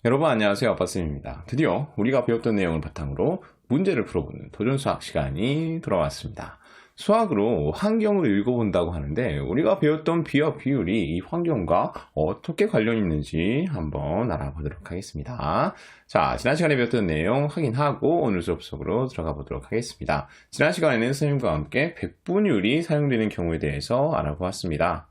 여러분 안녕하세요. 아빠쌤입니다. 드디어 우리가 배웠던 내용을 바탕으로 문제를 풀어보는 도전수학 시간이 돌아왔습니다. 수학으로 환경을 읽어본다고 하는데 우리가 배웠던 비와 비율이 이 환경과 어떻게 관련이 있는지 한번 알아보도록 하겠습니다. 자, 지난 시간에 배웠던 내용 확인하고 오늘 수업 속으로 들어가 보도록 하겠습니다. 지난 시간에는 선생님과 함께 백분율이 사용되는 경우에 대해서 알아보았습니다.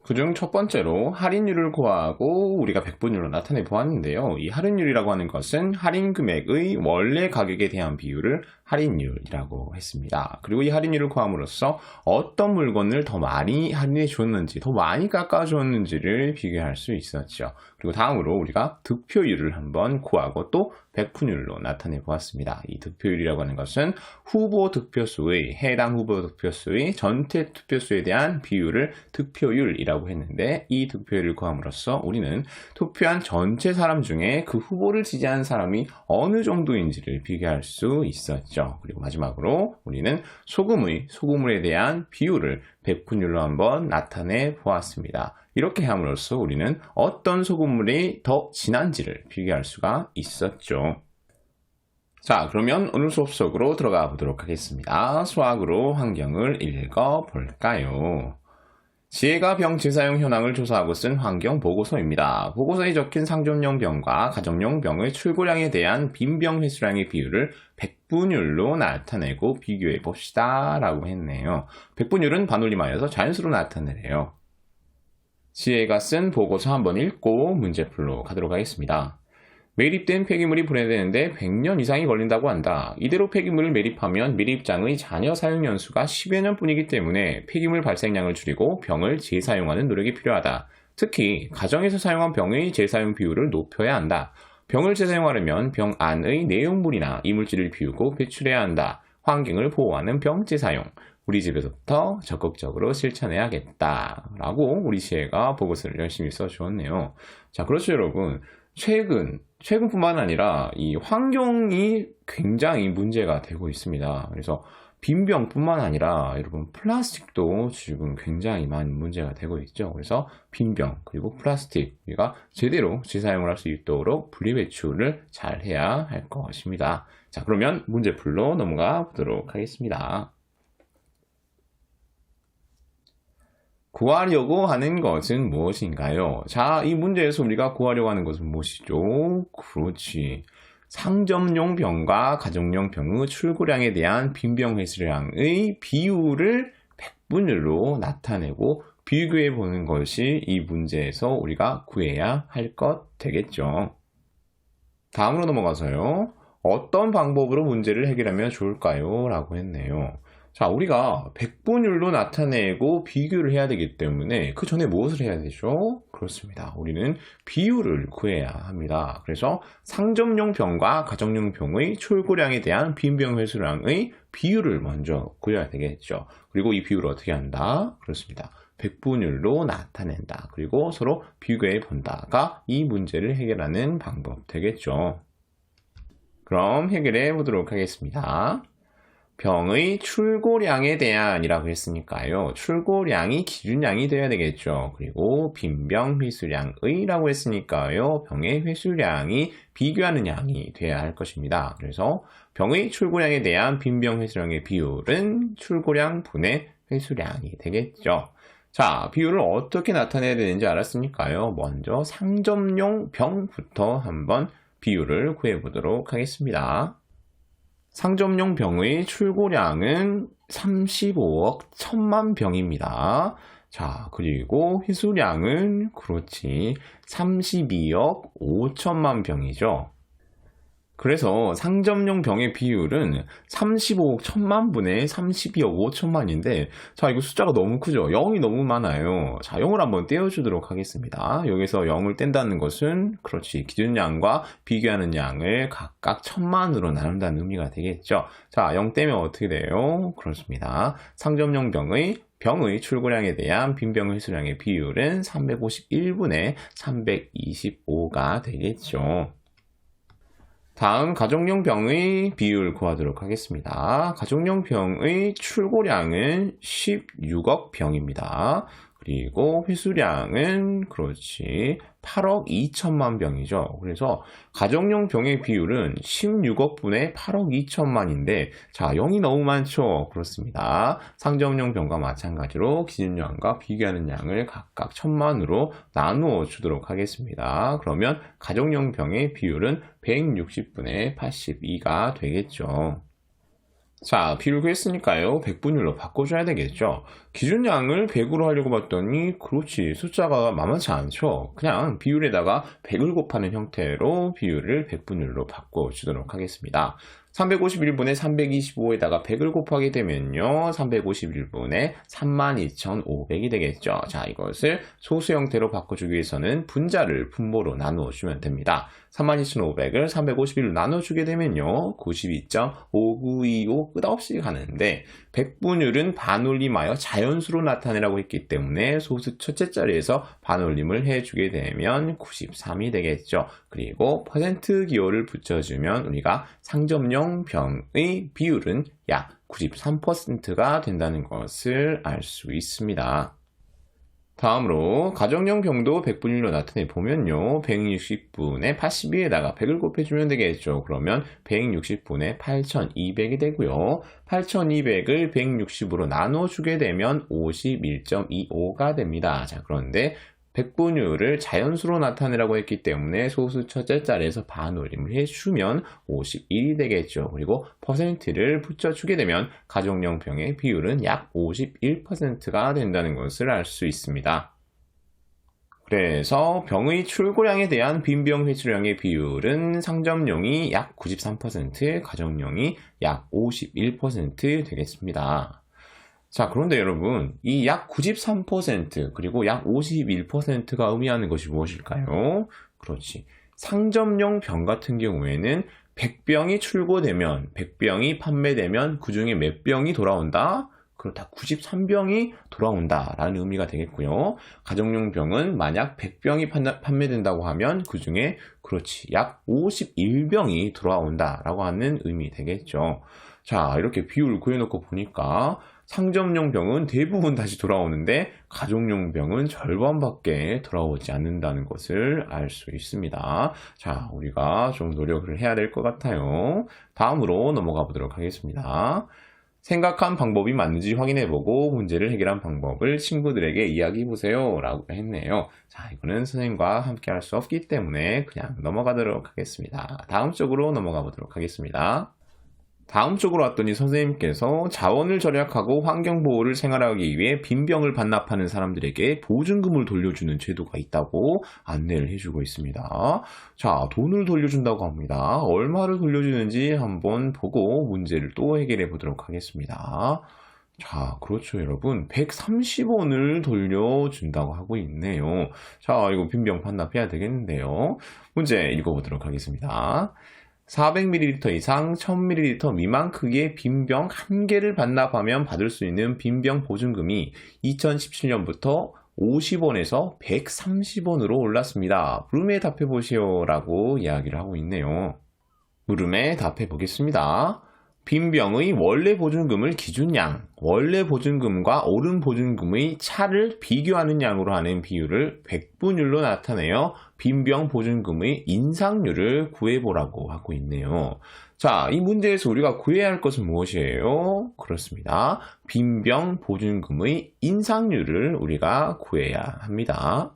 그중 첫 번째로 할인율을 구하고 우리가 백분율로 나타내 보았는데요. 이 할인율이라고 하는 것은 할인 금액의 원래 가격에 대한 비율을 할인율이라고 했습니다. 그리고 이 할인율을 구함으로써 어떤 물건을 더 많이 할인해 줬는지, 더 많이 깎아 줬는지를 비교할 수 있었죠. 그리고 다음으로 우리가 득표율을 한번 구하고 또 백분율로 나타내 보았습니다. 이 득표율이라고 하는 것은 후보 득표수의 해당 후보 득표수의 전체 투표수에 대한 비율을 득표율이라고 했는데 이 득표율을 구함으로써 우리는 투표한 전체 사람 중에 그 후보를 지지한 사람이 어느 정도인지를 비교할 수 있었죠. 그리고 마지막으로 우리는 소금물에 대한 비율을 백분율로 한번 나타내 보았습니다. 이렇게 함으로써 우리는 어떤 소금물이 더 진한지를 비교할 수가 있었죠. 자, 그러면 오늘 수업 속으로 들어가 보도록 하겠습니다. 수학으로 환경을 읽어볼까요? 지혜가 병 재사용 현황을 조사하고 쓴 환경 보고서입니다. 보고서에 적힌 상점용 병과 가정용 병의 출고량에 대한 빈병 회수량의 비율을 백분율로 나타내고 비교해 봅시다 라고 했네요. 백분율은 반올림하여서 자연수로 나타내래요. 지혜가 쓴 보고서 한번 읽고 문제풀로 가도록 하겠습니다. 매립된 폐기물이 분해되는데 100년 이상이 걸린다고 한다. 이대로 폐기물을 매립하면 매립장의 잔여 사용 연수가 10여 년뿐이기 때문에 폐기물 발생량을 줄이고 병을 재사용하는 노력이 필요하다. 특히 가정에서 사용한 병의 재사용 비율을 높여야 한다. 병을 재사용하려면 병 안의 내용물이나 이물질을 비우고 배출해야 한다. 환경을 보호하는 병 재사용. 우리 집에서부터 적극적으로 실천해야겠다. 라고 우리 지혜가 보고서를 열심히 써주었네요. 자, 그렇죠, 여러분. 최근뿐만 아니라 이 환경이 굉장히 문제가 되고 있습니다. 그래서 빈병뿐만 아니라 여러분 플라스틱도 지금 굉장히 많은 문제가 되고 있죠. 그래서 빈병 그리고 플라스틱 우리가 제대로 재사용을 할 수 있도록 분리배출을 잘 해야 할 것입니다. 자, 그러면 문제풀로 넘어가 보도록 하겠습니다. 구하려고 하는 것은 무엇인가요? 자, 이 문제에서 우리가 구하려고 하는 것은 무엇이죠? 그렇지. 상점용 병과 가정용 병의 출고량에 대한 빈병 회수량의 비율을 백분율로 나타내고 비교해 보는 것이 이 문제에서 우리가 구해야 할 것 되겠죠. 다음으로 넘어가서요. 어떤 방법으로 문제를 해결하면 좋을까요? 라고 했네요. 자, 우리가 백분율로 나타내고 비교를 해야 되기 때문에 그 전에 무엇을 해야 되죠? 그렇습니다. 우리는 비율을 구해야 합니다. 그래서 상점용 병과 가정용 병의 출고량에 대한 빈병 회수량의 비율을 먼저 구해야 되겠죠. 그리고 이 비율을 어떻게 한다? 그렇습니다. 백분율로 나타낸다. 그리고 서로 비교해 본다가 이 문제를 해결하는 방법 되겠죠. 그럼 해결해 보도록 하겠습니다. 병의 출고량에 대한이라고 했으니까요. 출고량이 기준량이 되어야 되겠죠. 그리고 빈병 회수량의라고 했으니까요. 병의 회수량이 비교하는 양이 되어야 할 것입니다. 그래서 병의 출고량에 대한 빈병 회수량의 비율은 출고량 분의 회수량이 되겠죠. 자, 비율을 어떻게 나타내야 되는지 알았으니까요. 먼저 상점용 병부터 한번 비율을 구해보도록 하겠습니다. 상점용 병의 출고량은 35억 1000만 병입니다. 자, 그리고 회수량은 그렇지 32억 5천만 병이죠. 그래서 상점용 병의 비율은 35억 1000만 분의 32억 5천만인데 자, 이거 숫자가 너무 크죠? 0이 너무 많아요. 자, 0을 한번 떼어주도록 하겠습니다. 여기서 0을 뗀다는 것은 그렇지 기준량과 비교하는 양을 각각 1000만으로 나눈다는 의미가 되겠죠. 자, 0 떼면 어떻게 돼요? 그렇습니다. 상점용 병의 출고량에 대한 빈병 회수량의 비율은 351분의 325가 되겠죠. 다음 가정용 병의 비율 구하도록 하겠습니다. 가정용 병의 출고량은 16억 병입니다. 그리고 회수량은 그렇지 8억 2천만 병이죠. 그래서 가정용 병의 비율은 16억 분의 8억 2천만인데 자 0이 너무 많죠. 그렇습니다. 상점용 병과 마찬가지로 기준량과 비교하는 양을 각각 1000만으로 나누어 주도록 하겠습니다. 그러면 가정용 병의 비율은 160분의 82가 되겠죠. 자, 비율 구했으니까요. 100분율로 바꿔줘야 되겠죠. 기준량을 100으로 하려고 봤더니 그렇지 숫자가 만만치 않죠. 그냥 비율에다가 100을 곱하는 형태로 비율을 100분율로 바꿔주도록 하겠습니다. 351분의 325에다가 100을 곱하게 되면요. 351분의 32,500이 되겠죠. 자, 이것을 소수 형태로 바꿔주기 위해서는 분자를 분모로 나누어주면 됩니다. 32,500을 351로 나눠주게 되면요. 92.5925 끝없이 가는데 100분율은 반올림하여 자연수로 나타내라고 했기 때문에 소수 첫째 자리에서 반올림을 해주게 되면 93이 되겠죠. 그리고 퍼센트 기호를 붙여주면 우리가 상점용 병의 비율은 약 93%가 된다는 것을 알 수 있습니다. 다음으로 가정용 병도 100분율로 나타내 보면요. 160분의 82에다가 100을 곱해주면 되겠죠. 그러면 160분의 8200이 되고요. 8200을 160으로 나눠주게 되면 51.25가 됩니다. 자, 그런데 100분율을 자연수로 나타내라고 했기 때문에 소수 첫째 자리에서 반올림을 해주면 51이 되겠죠. 그리고 퍼센트를 붙여주게 되면 가정용 병의 비율은 약 51%가 된다는 것을 알 수 있습니다. 그래서 병의 출고량에 대한 빈병 회수량의 비율은 상점용이 약 93%, 가정용이 약 51% 되겠습니다. 자, 그런데 여러분, 이 약 93% 그리고 약 51%가 의미하는 것이 무엇일까요? 그렇지. 상점용 병 같은 경우에는 100병이 출고되면, 100병이 판매되면 그 중에 몇 병이 돌아온다? 그렇다. 93병이 돌아온다라는 의미가 되겠고요. 가정용 병은 만약 100병이 판매된다고 하면 그 중에 그렇지. 약 51병이 돌아온다라고 하는 의미 되겠죠. 자, 이렇게 비율을 구해놓고 보니까 상점용 병은 대부분 다시 돌아오는데 가정용 병은 절반밖에 돌아오지 않는다는 것을 알 수 있습니다. 자, 우리가 좀 노력을 해야 될 것 같아요. 다음으로 넘어가 보도록 하겠습니다. 생각한 방법이 맞는지 확인해보고 문제를 해결한 방법을 친구들에게 이야기해보세요 라고 했네요. 자, 이거는 선생님과 함께 할 수 없기 때문에 그냥 넘어가도록 하겠습니다. 다음 쪽으로 넘어가 보도록 하겠습니다. 다음 쪽으로 왔더니 선생님께서 자원을 절약하고 환경보호를 생활하기 위해 빈병을 반납하는 사람들에게 보증금을 돌려주는 제도가 있다고 안내를 해주고 있습니다. 자, 돈을 돌려준다고 합니다. 얼마를 돌려주는지 한번 보고 문제를 또 해결해 보도록 하겠습니다. 자, 그렇죠, 여러분. 130원을 돌려준다고 하고 있네요. 자, 이거 빈병 반납해야 되겠는데요. 문제 읽어보도록 하겠습니다. 400ml 이상 1000ml 미만 크기의 빈병 1개를 반납하면 받을 수 있는 빈병 보증금이 2017년부터 50원에서 130원으로 올랐습니다. 물음에 답해보시오 라고 이야기를 하고 있네요. 물음에 답해보겠습니다. 빈병의 원래 보증금을 기준양, 원래 보증금과 오른 보증금의 차를 비교하는 양으로 하는 비율을 100분율로 나타내어 빈병 보증금의 인상률을 구해보라고 하고 있네요. 자, 이 문제에서 우리가 구해야 할 것은 무엇이에요? 그렇습니다. 빈병 보증금의 인상률을 우리가 구해야 합니다.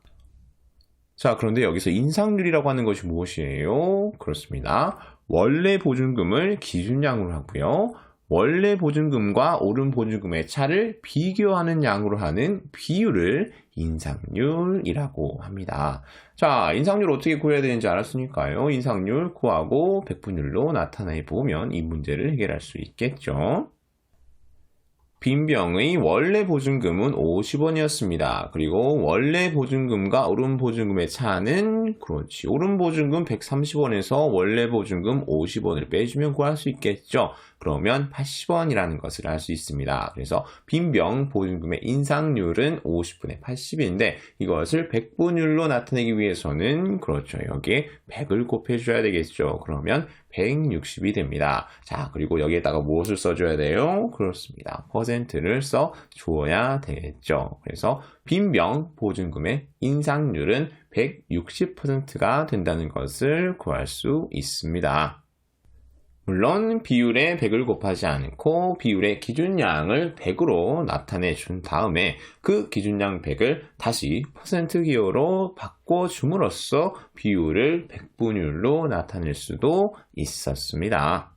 자, 그런데 여기서 인상률이라고 하는 것이 무엇이에요? 그렇습니다. 원래 보증금을 기준양으로 하고요. 원래 보증금과 오른 보증금의 차를 비교하는 양으로 하는 비율을 인상률이라고 합니다. 자, 인상률 어떻게 구해야 되는지 알았으니까요. 인상률 구하고 100분율로 나타내 보면 이 문제를 해결할 수 있겠죠. 빈병의 원래 보증금은 50원이었습니다. 그리고 원래 보증금과 오른 보증금의 차는 그렇지. 오른 보증금 130원에서 원래 보증금 50원을 빼주면 구할 수 있겠죠. 그러면 80원이라는 것을 알 수 있습니다. 그래서 빈병 보증금의 인상률은 50분의 80인데 이것을 백분율로 나타내기 위해서는 그렇죠. 여기에 100을 곱해줘야 되겠죠. 그러면 160이 됩니다. 자, 그리고 여기에다가 무엇을 써줘야 돼요? 그렇습니다. 퍼센트를 써주어야 되겠죠. 그래서 빈병 보증금의 인상률은 160%가 된다는 것을 구할 수 있습니다. 물론 비율에 100을 곱하지 않고 비율의 기준량을 100으로 나타내 준 다음에 그 기준량 100을 다시 퍼센트 기호로 바꿔줌으로써 비율을 100분율로 나타낼 수도 있었습니다.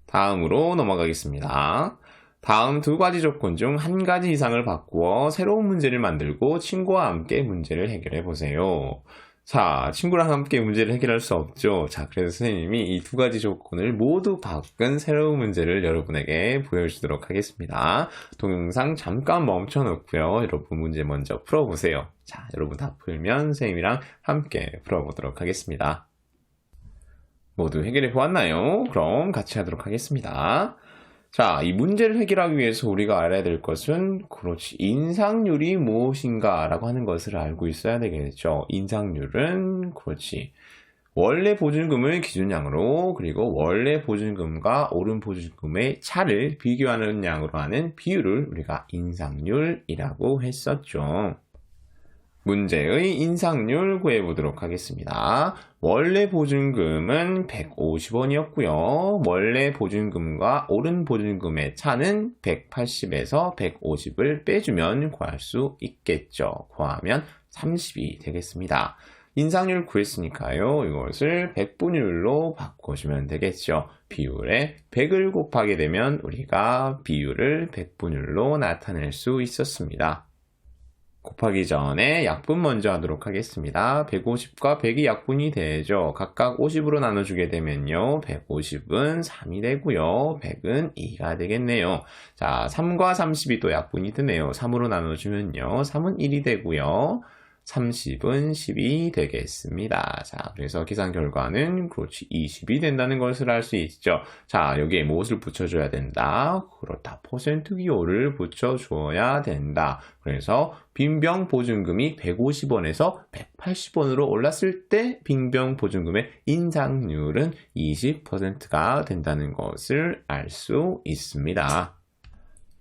다음으로 넘어가겠습니다. 다음 두 가지 조건 중 한 가지 이상을 바꾸어 새로운 문제를 만들고 친구와 함께 문제를 해결해 보세요. 자, 친구랑 함께 문제를 해결할 수 없죠. 자, 그래서 선생님이 이 두 가지 조건을 모두 바꾼 새로운 문제를 여러분에게 보여주도록 하겠습니다. 동영상 잠깐 멈춰 놓고요. 여러분 문제 먼저 풀어보세요. 자, 여러분 다 풀면 선생님이랑 함께 풀어보도록 하겠습니다. 모두 해결해 보았나요? 그럼 같이 하도록 하겠습니다. 자, 이 문제를 해결하기 위해서 우리가 알아야 될 것은 그렇지, 인상률이 무엇인가 라고 하는 것을 알고 있어야 되겠죠. 인상률은 그렇지, 원래 보증금을 기준량으로 그리고 원래 보증금과 오른 보증금의 차를 비교하는 양으로 하는 비율을 우리가 인상률이라고 했었죠. 문제의 인상률 구해보도록 하겠습니다. 원래 보증금은 150원이었고요. 원래 보증금과 오른 보증금의 차는 180에서 150을 빼주면 구할 수 있겠죠. 구하면 30이 되겠습니다. 인상률 구했으니까요. 이것을 100분율로 바꿔주면 되겠죠. 비율에 100을 곱하게 되면 우리가 비율을 100분율로 나타낼 수 있었습니다. 곱하기 전에 약분 먼저 하도록 하겠습니다. 150과 100이 약분이 되죠. 각각 50으로 나눠주게 되면요. 150은 3이 되고요. 100은 2가 되겠네요. 자, 3과 30이 또 약분이 되네요. 3으로 나눠주면요. 3은 1이 되고요. 30은 10이 되겠습니다. 자, 그래서 계산 결과는 그렇지 20이 된다는 것을 알 수 있죠. 자, 여기에 무엇을 붙여줘야 된다? 그렇다. 퍼센트 기호를 붙여줘야 된다. 그래서 빈병 보증금이 150원에서 180원으로 올랐을 때 빈병 보증금의 인상률은 20%가 된다는 것을 알 수 있습니다.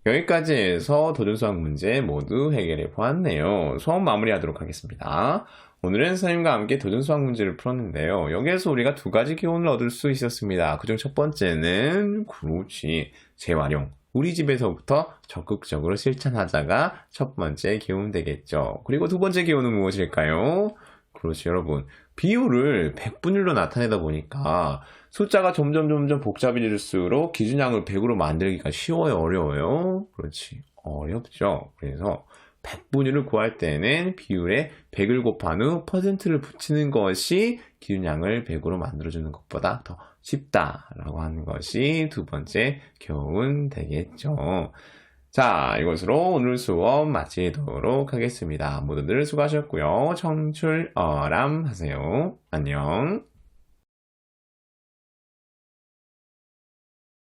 여기까지 해서 도전수학 문제 모두 해결해 보았네요. 수업 마무리하도록 하겠습니다. 오늘은 선생님과 함께 도전수학 문제를 풀었는데요. 여기에서 우리가 두 가지 교훈을 얻을 수 있었습니다. 그중 첫 번째는 그렇지, 재활용. 우리 집에서부터 적극적으로 실천하자가 첫 번째 교훈 되겠죠. 그리고 두 번째 교훈은 무엇일까요? 그렇지, 여러분. 비율을 100분율로 나타내다 보니까 숫자가 점점 복잡해질수록 기준량을 100으로 만들기가 쉬워요, 어려워요? 그렇지, 어렵죠. 그래서 100분율을 구할 때는 비율에 100을 곱한 후 퍼센트를 붙이는 것이 기준량을 100으로 만들어주는 것보다 더 쉽다라고 하는 것이 두 번째 교훈 되겠죠. 자, 이것으로 오늘 수업 마치도록 하겠습니다. 모두들 수고하셨고요. 청출어람 하세요. 안녕.